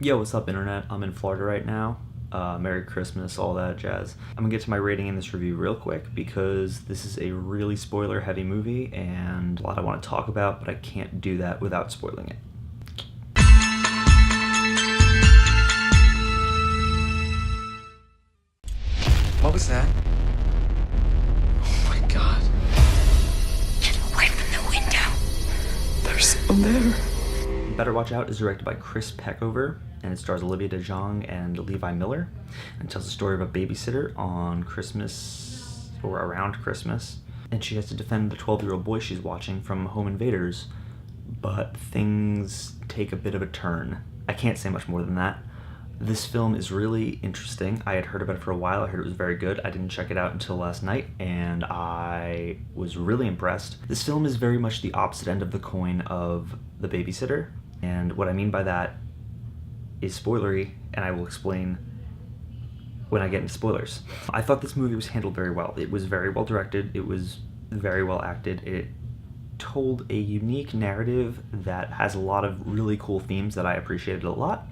Yo, what's up, internet? I'm in Florida right now. Merry Christmas, all that jazz. I'm gonna get to my rating in this review real quick because this is a really spoiler heavy movie and a lot I want to talk about, but I can't do that without spoiling it. What was that? Oh my god. Get away from the window. There's someone there. Better Watch Out is directed by Chris Peckover, and it stars Olivia DeJonge and Levi Miller, and tells the story of a babysitter on Christmas, or around Christmas, and she has to defend the 12-year-old boy she's watching from home invaders, but things take a bit of a turn. I can't say much more than that. This film is really interesting. I had heard about it for a while. I heard it was very good. I didn't check it out until last night, and I was really impressed. This film is very much the opposite end of the coin of The Babysitter, and what I mean by that is spoilery, and I will explain when I get into spoilers. I thought this movie was handled very well. It was very well directed. It was very well acted. It told a unique narrative that has a lot of really cool themes that I appreciated a lot.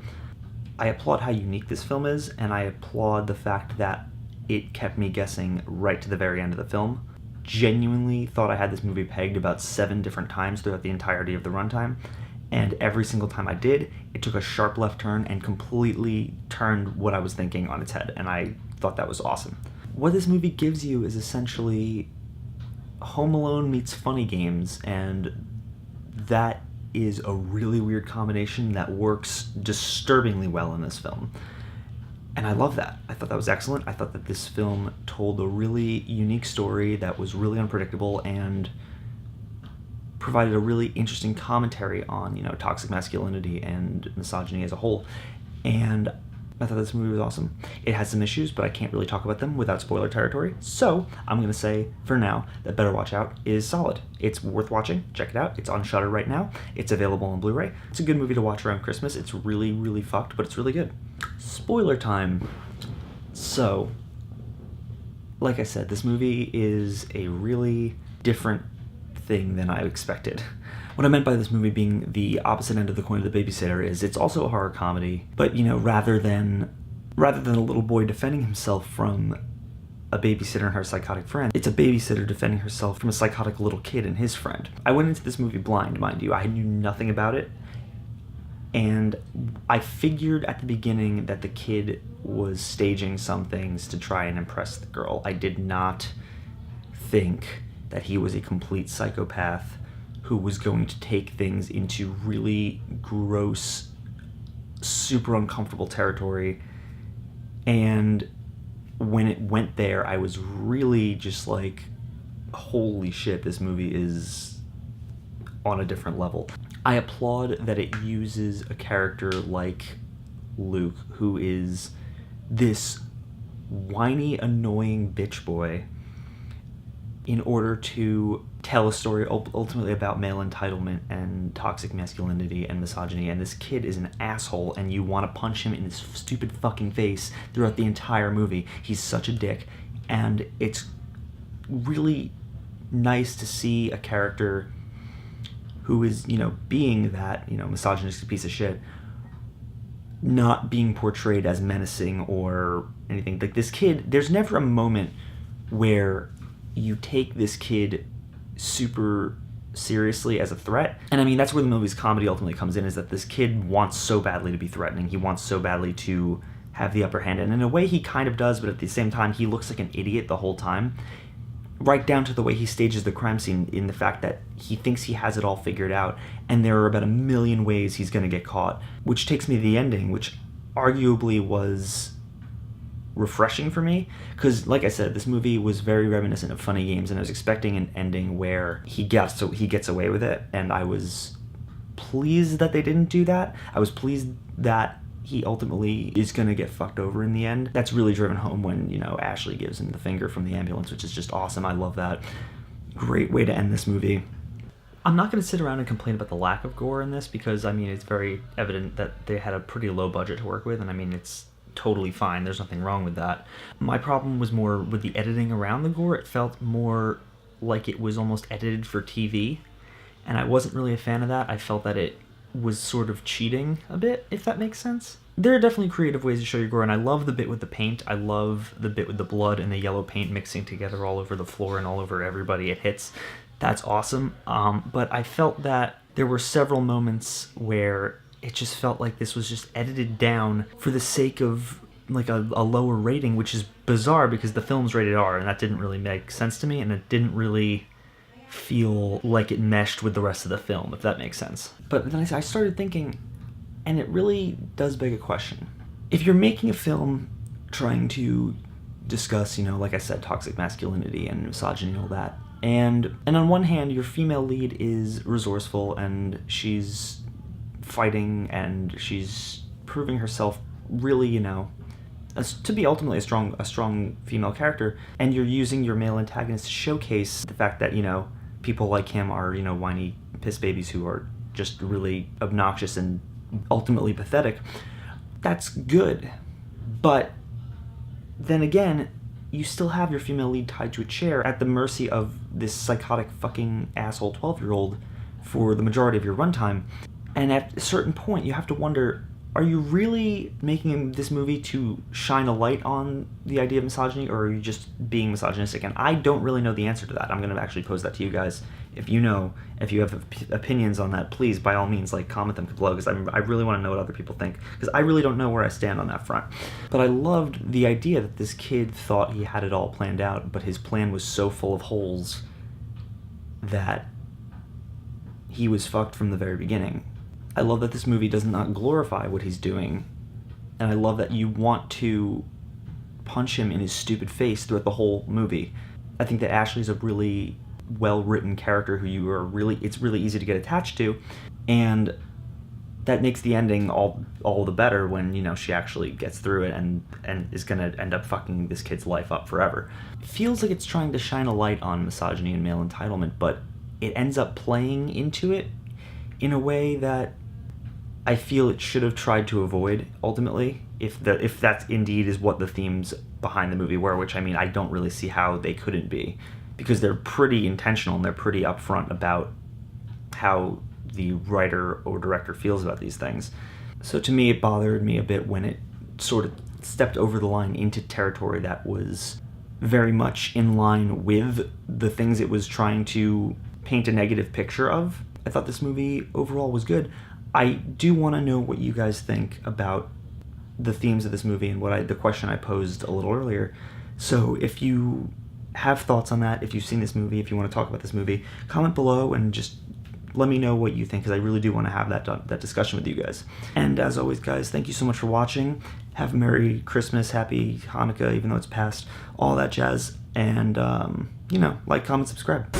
I applaud how unique this film is, and I applaud the fact that it kept me guessing right to the very end of the film. Genuinely thought I had this movie pegged about 7 different times throughout the entirety of the runtime, and every single time I did, it took a sharp left turn and completely turned what I was thinking on its head, and I thought that was awesome. What this movie gives you is essentially Home Alone meets Funny Games, and that is a really weird combination that works disturbingly well in this film. And I love that. I thought that was excellent. I thought that this film told a really unique story that was really unpredictable and provided a really interesting commentary on, toxic masculinity and misogyny as a whole. And I thought this movie was awesome. It has some issues, but I can't really talk about them without spoiler territory. So I'm going to say, for now, that Better Watch Out is solid. It's worth watching. Check it out. It's on Shudder right now. It's available on Blu-ray. It's a good movie to watch around Christmas. It's really, really fucked, but it's really good. Spoiler time. So, like I said, this movie is a really different thing than I expected. What I meant by this movie being the opposite end of the coin of The Babysitter is it's also a horror comedy, but rather than a little boy defending himself from a babysitter and her psychotic friend, it's a babysitter defending herself from a psychotic little kid and his friend. I went into this movie blind, mind you. I knew nothing about it, and I figured at the beginning that the kid was staging some things to try and impress the girl. I did not think that he was a complete psychopath who was going to take things into really gross, super uncomfortable territory. And when it went there, I was really just like, holy shit, this movie is on a different level. I applaud that it uses a character like Luke, who is this whiny, annoying bitch boy, in order to tell a story ultimately about male entitlement and toxic masculinity and misogyny. And this kid is an asshole, and you want to punch him in his stupid fucking face throughout the entire movie. He's such a dick, and it's really nice to see a character who is, being that, misogynistic piece of shit, not being portrayed as menacing or anything. Like, this kid, there's never a moment where you take this kid super seriously as a threat. And I mean, that's where the movie's comedy ultimately comes in, is that this kid wants so badly to be threatening. He wants so badly to have the upper hand. And in a way he kind of does, but at the same time he looks like an idiot the whole time. Right down to the way he stages the crime scene, in the fact that he thinks he has it all figured out, and there are about a million ways he's going to get caught. Which takes me to the ending, which arguably was refreshing for me, because like I said, this movie was very reminiscent of Funny Games, and I was expecting an ending where he gets away with it, and I was pleased that they didn't do that. I was pleased that he ultimately is going to get fucked over in the end. That's really driven home when, Ashley gives him the finger from the ambulance, which is just awesome. I love that. Great way to end this movie. I'm not going to sit around and complain about the lack of gore in this, because it's very evident that they had a pretty low budget to work with, and it's totally fine. There's nothing wrong with that. My problem was more with the editing around the gore. It felt more like it was almost edited for TV, and I wasn't really a fan of that. I felt that it was sort of cheating a bit, if that makes sense. There are definitely creative ways to show your gore, and I love the bit with the paint. I love the bit with the blood and the yellow paint mixing together all over the floor and all over everybody it hits. That's awesome. But I felt that there were several moments where it just felt like this was just edited down for the sake of like a lower rating, which is bizarre because the film's rated R, and that didn't really make sense to me, and it didn't really feel like it meshed with the rest of the film, if that makes sense. But then I started thinking, and it really does beg a question. If you're making a film trying to discuss, like I said, toxic masculinity and misogyny and all that, and on one hand, your female lead is resourceful and she's fighting and she's proving herself really, to be ultimately a strong female character, and you're using your male antagonist to showcase the fact that, people like him are, whiny piss babies who are just really obnoxious and ultimately pathetic. That's good. But then again, you still have your female lead tied to a chair at the mercy of this psychotic fucking asshole 12-year-old for the majority of your runtime. And at a certain point, you have to wonder, are you really making this movie to shine a light on the idea of misogyny, or are you just being misogynistic? And I don't really know the answer to that. I'm going to actually pose that to you guys. If you have opinions on that, please, by all means, comment them below, because I really want to know what other people think, because I really don't know where I stand on that front. But I loved the idea that this kid thought he had it all planned out, but his plan was so full of holes that he was fucked from the very beginning. I love that this movie does not glorify what he's doing, and I love that you want to punch him in his stupid face throughout the whole movie. I think that Ashley's a really well-written character who it's really easy to get attached to, and that makes the ending all the better when, she actually gets through it and is gonna end up fucking this kid's life up forever. It feels like it's trying to shine a light on misogyny and male entitlement, but it ends up playing into it in a way that I feel it should have tried to avoid, ultimately, if that indeed is what the themes behind the movie were, which, I don't really see how they couldn't be, because they're pretty intentional and they're pretty upfront about how the writer or director feels about these things. So to me, it bothered me a bit when it sort of stepped over the line into territory that was very much in line with the things it was trying to paint a negative picture of. I thought this movie overall was good. I do want to know what you guys think about the themes of this movie and the question I posed a little earlier. So if you have thoughts on that, if you've seen this movie, if you want to talk about this movie, comment below and just let me know what you think, because I really do want to have that discussion with you guys. And as always, guys, thank you so much for watching. Have a Merry Christmas, Happy Hanukkah, even though it's past, all that jazz. And, comment, subscribe.